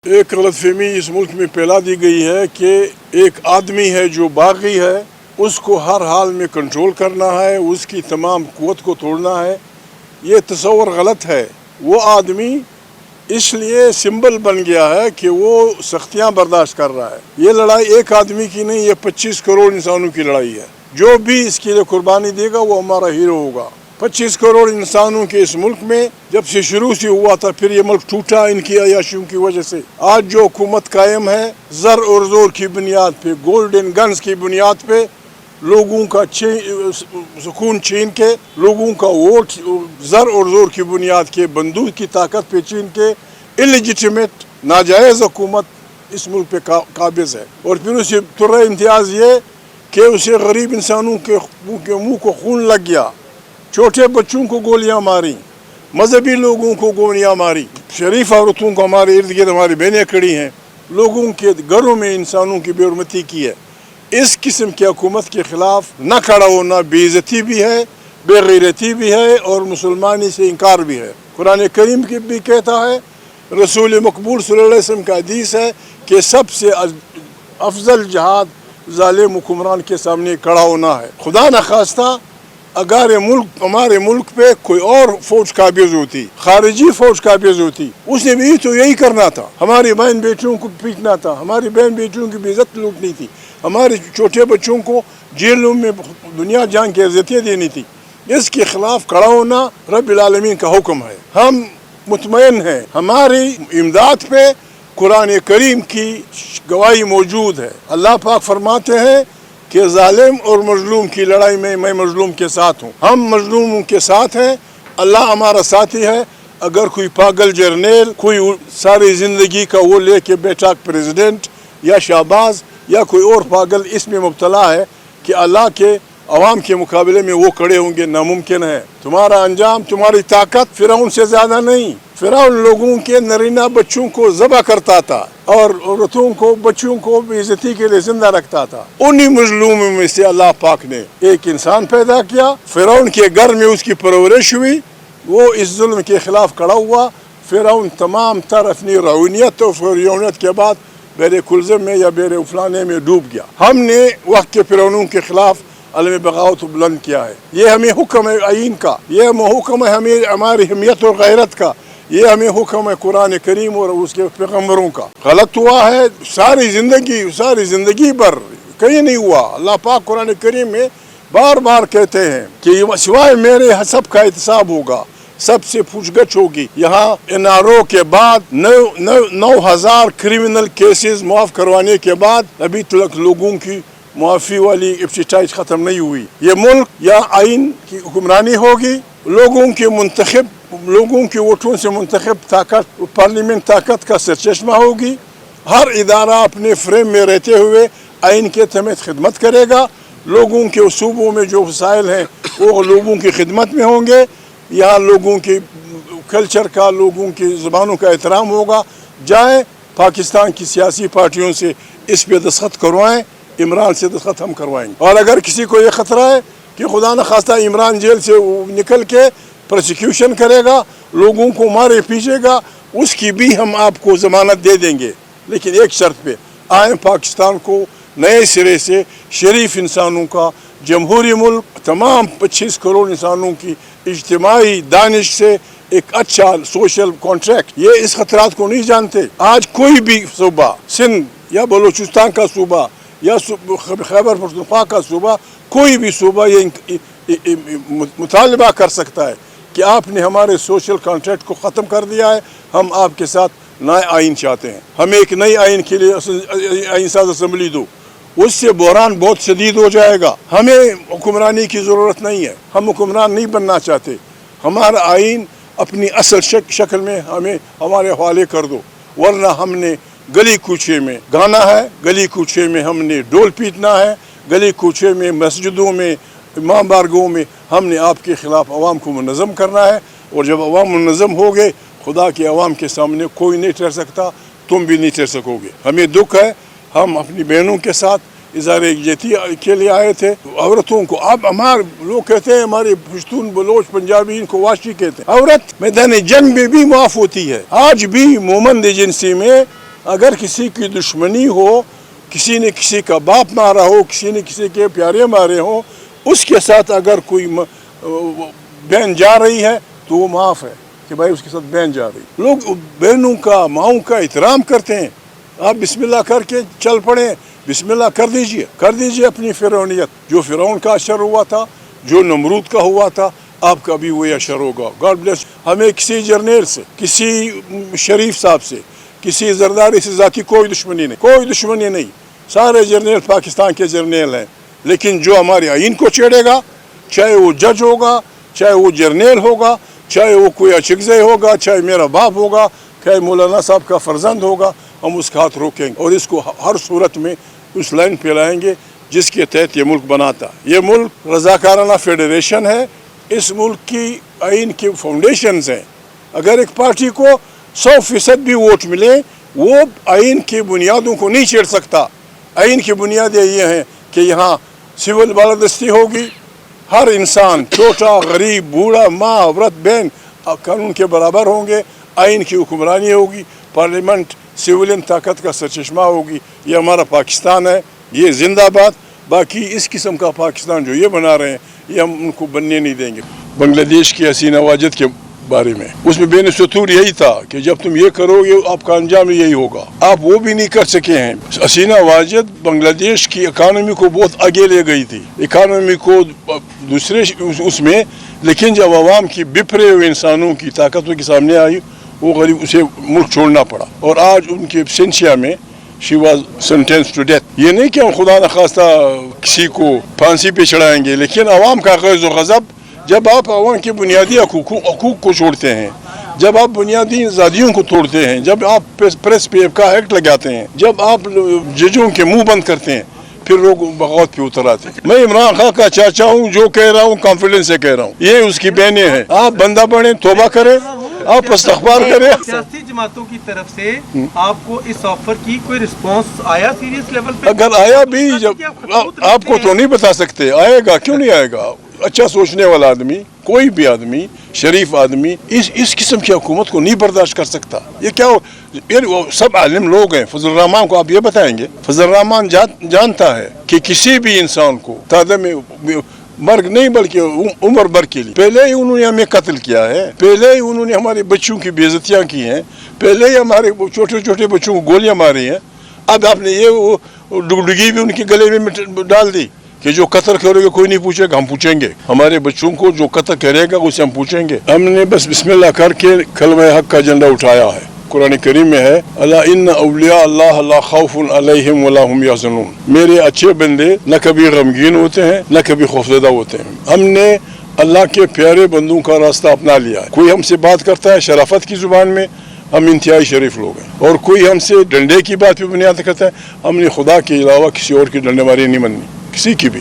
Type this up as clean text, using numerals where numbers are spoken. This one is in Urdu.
ایک غلط فہمی اس ملک میں پھیلا دی گئی ہے کہ ایک آدمی ہے جو باغی ہے، اس کو ہر حال میں کنٹرول کرنا ہے، اس کی تمام قوت کو توڑنا ہے۔ یہ تصور غلط ہے۔ وہ آدمی اس لیے سمبل بن گیا ہے کہ وہ سختیاں برداشت کر رہا ہے۔ یہ لڑائی ایک آدمی کی نہیں، یہ 25 کروڑ انسانوں کی لڑائی ہے۔ جو بھی اس کے لیے قربانی دے گا وہ ہمارا ہیرو ہوگا۔ 25 کروڑ انسانوں کے اس ملک میں جب سے شروع سے ہوا تھا، پھر یہ ملک ٹوٹا ان کی عیاشیوں کی وجہ سے۔ آج جو حکومت قائم ہے، زر اور زور کی بنیاد پہ، گولڈن گنز کی بنیاد پہ، لوگوں کا سکون چھین کے، لوگوں کا ووٹ زر اور زور کی بنیاد کے، بندوق کی طاقت پہ چھین کے، انلیجیٹمیٹ ناجائز حکومت اس ملک پہ قابض ہے۔ اور پھر اسے ترہ امتیاز یہ کہ اسے غریب انسانوں کے منہ کو خون لگ گیا، چھوٹے بچوں کو گولیاں ماری، مذہبی لوگوں کو گولیاں ماری، شریف عورتوں کو، ہمارے ارد گرد ہماری بہنیں کھڑی ہیں، لوگوں کے گھروں میں انسانوں کی بے حرمتی کی ہے۔ اس قسم کی حکومت کے خلاف نہ کھڑا ہونا بے عزتی بھی ہے، بے غیرتی بھی ہے، اور مسلمانی سے انکار بھی ہے۔ قرآن کریم کی بھی کہتا ہے، رسول مقبول صلی اللہ علیہ وسلم کا حدیث ہے کہ سب سے افضل جہاد ظالم حکمران کے سامنے کھڑا ہونا ہے۔ خدا نخواستہ اگر ہمارے ملک پہ کوئی اور فوج قابض ہوتی، خارجی فوج قابض ہوتی، اس نے بھی تو یہی کرنا تھا، ہماری بہن بیٹیوں کو پیٹنا تھا، ہماری بہن بیٹیوں کی بھی عزت لوٹنی تھی، ہمارے چھوٹے بچوں کو جیلوں میں دنیا جان کی عزتیں دینی تھی۔ اس کے خلاف کھڑا ہونا رب العالمین کا حکم ہے۔ ہم مطمئن ہیں، ہماری امداد پہ قرآن کریم کی گواہی موجود ہے۔ اللہ پاک فرماتے ہیں کہ ظالم اور مظلوم کی لڑائی میں میں مظلوم کے ساتھ ہوں۔ ہم مظلوموں کے ساتھ ہیں، اللہ ہمارا ساتھی ہے۔ اگر کوئی پاگل جرنیل، کوئی ساری زندگی کا وہ لے کے بیٹھا پریزیڈنٹ یا شہباز یا کوئی اور پاگل اس میں مبتلا ہے کہ اللہ کے عوام کے مقابلے میں وہ کھڑے ہوں گے، ناممکن ہے۔ تمہارا انجام، تمہاری طاقت فرعون سے زیادہ نہیں۔ فرعون لوگوں کے نرینہ بچوں کو ذبح کرتا تھا اور عورتوں کو، بچوں کو بے عزتی کے لیے زندہ رکھتا تھا۔ انہی مظلوموں میں سے اللہ پاک نے ایک انسان پیدا کیا، فرعون کے گھر میں اس کی پرورش ہوئی، وہ اس ظلم کے خلاف کھڑا ہوا۔ فرعون تمام تر اپنی رعونیت اور فریونیت کے بعد بیر کلزم میں یا بیر افلانے میں ڈوب گیا۔ ہم نے وقت کے فرعونوں کے خلاف علم بغاوت بلند کیا ہے۔ یہ ہمیں حکم ہے آئین کا، یہ حکم ہے ہماری حمیت اور غیرت کا، یہ ہمیں حکم ہے قرآن کریم اور اس کے پیغمبروں کا۔ غلط ہوا ہے ساری زندگی پر، کہیں نہیں ہوا۔ اللہ پاک قرآن کریم میں بار بار کہتے ہیں کہ سوائے میرے سب کا احتساب ہوگا، سب سے پوچھ گچھ ہوگی۔ یہاں NRO کے بعد 9,000 کرمنل کیسز معاف کروانے کے بعد ابھی تک لوگوں کی معافی والی ابتدائی ختم نہیں ہوئی۔ یہ ملک یا آئین کی حکمرانی ہوگی، لوگوں کے ووٹوں سے منتخب طاقت، پارلیمنٹ طاقت کا سرچشمہ ہوگی۔ ہر ادارہ اپنے فریم میں رہتے ہوئے آئین کے تحت خدمت کرے گا۔ لوگوں کے صوبوں میں جو وسائل ہیں وہ لوگوں کی خدمت میں ہوں گے۔ یہاں لوگوں کے کلچر کا، لوگوں کی زبانوں کا احترام ہوگا۔ جائیں پاکستان کی سیاسی پارٹیوں سے اس پہ دستخط کروائیں، عمران سے دستخط ہم کروائیں گے۔ اور اگر کسی کو یہ خطرہ ہے کہ خدا نخواستہ عمران جیل سے نکل کے پروسیکیوشن کرے گا، لوگوں کو مارے پیچھے گا، اس کی بھی ہم آپ کو ضمانت دے دیں گے، لیکن ایک شرط پہ، آئیں پاکستان کو نئے سرے سے شریف انسانوں کا جمہوری ملک، تمام 25 کروڑ انسانوں کی اجتماعی دانش سے ایک اچھا سوشل کانٹریکٹ۔ یہ اس خطرات کو نہیں جانتے۔ آج کوئی بھی صوبہ، سندھ یا بلوچستان کا صوبہ یا خیبر پختونخوا کا صوبہ، کوئی بھی صوبہ یہ مطالبہ کر سکتا ہے کہ آپ نے ہمارے سوشل کانٹریکٹ کو ختم کر دیا ہے، ہم آپ کے ساتھ نئے آئین چاہتے ہیں، ہمیں ایک نئی آئین کے لیے آئین ساز اسمبلی دو۔ اس سے بحران بہت شدید ہو جائے گا۔ ہمیں حکمرانی کی ضرورت نہیں ہے، ہم حکمران نہیں بننا چاہتے۔ ہمارا آئین اپنی اصل شکل میں ہمیں ہمارے حوالے کر دو، ورنہ ہم نے گلی کوچے میں گانا ہے، گلی کوچے میں ہم نے ڈول پیٹنا ہے، گلی کوچے میں، مسجدوں میں، امام بارگاہوں میں ہم نے آپ کے خلاف عوام کو منظم کرنا ہے۔ اور جب عوام منظم ہو گئے، خدا کے عوام کے سامنے کوئی نہیں ٹھہر سکتا، تم بھی نہیں ٹھہر سکو گے۔ ہمیں دکھ ہے، ہم اپنی بہنوں کے ساتھ اظہار یکجہتی کے لیے آئے تھے۔ عورتوں کو اب ہمارے لوگ کہتے ہیں، ہمارے پشتون، بلوچ، پنجابی ان کو واشی کہتے ہیں۔ عورت میدان جنگ میں بھی معاف ہوتی ہے۔ آج بھی مومند ایجنسی میں اگر کسی کی دشمنی ہو, کسی نے کسی کا باپ مارا ہو, کسی نے کسی کے پیارے مارے ہوں, اس کے ساتھ اگر کوئی بہن جا رہی ہے تو وہ معاف ہے کہ بھائی اس کے ساتھ بہن جا رہی. لوگ بہنوں کا ماؤں کا احترام کرتے ہیں. آپ بسم اللہ کر کے چل پڑیں, بسم اللہ کر دیجئے اپنی فرعونیت. جو فرعون کا اشر ہوا تھا, جو نمرود کا ہوا تھا, آپ کا بھی وہی اشر ہوگا. God bless. ہمیں کسی جرنیل سے, کسی شریف صاحب سے, کسی زرداری سے ذاتی کوئی دشمنی نہیں. سارے جرنیل پاکستان کے جرنیل ہیں. لیکن جو ہمارے آئین کو چھیڑے گا, چاہے وہ جج ہوگا, چاہے وہ جرنیل ہوگا, چاہے وہ کوئی اچھگزے ہوگا, چاہے میرا باپ ہوگا, چاہے مولانا صاحب کا فرزند ہوگا, ہم اس کا ہاتھ روکیں گے اور اس کو ہر صورت میں اس لائن پہ لائیں گے جس کے تحت یہ ملک بناتا. یہ ملک رضاکارانہ فیڈریشن ہے. اس ملک کی آئین کی فاؤنڈیشنز ہیں. اگر ایک پارٹی کو 100% بھی ووٹ ملے, وہ آئین کی بنیادوں کو نہیں چھیڑ سکتا. آئین کی بنیادیں یہ ہیں کہ یہاں سول بالادستی ہوگی, ہر انسان چھوٹا غریب بوڑھا ماں عورت بہن قانون کے برابر ہوں گے, آئین کی حکمرانی ہوگی, پارلیمنٹ سویلین طاقت کا سرچشمہ ہوگی. یہ ہمارا پاکستان ہے, یہ زندہ باد. باقی اس قسم کا پاکستان جو یہ بنا رہے ہیں یہ ہم ان کو بننے نہیں دیں گے. بنگلہ دیش کی حسین واجد کے بارے میں اس میں بین سطور یہی تھا کہ جب تم یہ کرو گے آپ کا انجام یہی ہوگا. آپ وہ بھی نہیں کر سکے ہیں. حسین واجد بنگلہ دیش کی اکانومی کو بہت آگے لے گئی تھی, اکانومی کو دوسرے اس میں. لیکن جب عوام کی بپھرے ہوئے انسانوں کی طاقتوں کے سامنے آئی, وہ غریب اسے ملک چھوڑنا پڑا. اور آج ان کے سینشیا میں she was sentence to death. یہ نہیں کہ ہم خدا نخواستہ کسی کو پھانسی پہ چڑھائیں گے, لیکن عوام کا غیظ و غضب, جب آپ عوام کے بنیادی حقوق کو چھوڑتے ہیں, جب آپ بنیادی آزادیوں کو توڑتے ہیں, جب آپ پریس پہ کا ایکٹ لگاتے ہیں, جب آپ ججوں کے منہ بند کرتے ہیں, پھر لوگ بغاوت پہ اتر آتے ہیں. میں عمران خان کا چاچا ہوں, جو کہہ رہا ہوں کانفیڈنس سے کہہ رہا ہوں. یہ اس کی بہنیں ہیں. آپ بندہ بنیں, توبہ کریں, آپ استغفار کریں. سیاسی جماعتوں کی طرف سے آپ کو اس آفر کی کوئی رسپانس آیا سیریس لیول پہ؟ اگر آیا بھی, جب آپ کو تو نہیں بتا سکتے, آئے گا, کیوں نہیں آئے گا. اچھا سوچنے والا آدمی, کوئی بھی آدمی, شریف آدمی اس قسم کی حکومت کو نہیں برداشت کر سکتا. یہ کیا سب عالم لوگ ہیں. فضل الرحمان کو آپ یہ بتائیں گے, فضل الرحمان جانتا ہے کہ کسی بھی انسان کو تعداد میں مرگ نہیں بلکہ عمر بھر کے لیے, پہلے ہی انہوں نے ہمیں قتل کیا ہے, پہلے ہی انہوں نے ہمارے بچوں کی بے عزتیاں کی ہیں, پہلے ہی ہمارے چھوٹے چھوٹے بچوں کو گولیاں ماری ہیں. اب آپ نے یہ ڈگڈگی بھی ان کے گلے میں ڈال دی کہ جو قتل کرے گا کوئی نہیں پوچھے گا, ہم پوچھیں گے. ہمارے بچوں کو جو قتل کرے گا اسے ہم پوچھیں گے. ہم نے بس بسم اللہ کر کے کلمہ حق کا جھنڈا اٹھایا ہے. قرآن کریم میں ہے, الا ان اولیاء اللہ لا خوف علیہم ولا هم یحزنون. میرے اچھے بندے نہ کبھی غمگین ہوتے ہیں نہ کبھی خوفزدہ ہوتے ہیں. ہم نے اللہ کے پیارے بندوں کا راستہ اپنا لیا ہے. کوئی ہم سے بات کرتا ہے شرافت کی زبان میں, ہم انتہائی شریف لوگ ہیں. اور کوئی ہم سے ڈنڈے کی بات پہ بنیاد کرتا ہے, ہم نے خدا کے علاوہ کسی اور کی ڈنڈے ماری نہیں مننی, کسی کی بھی.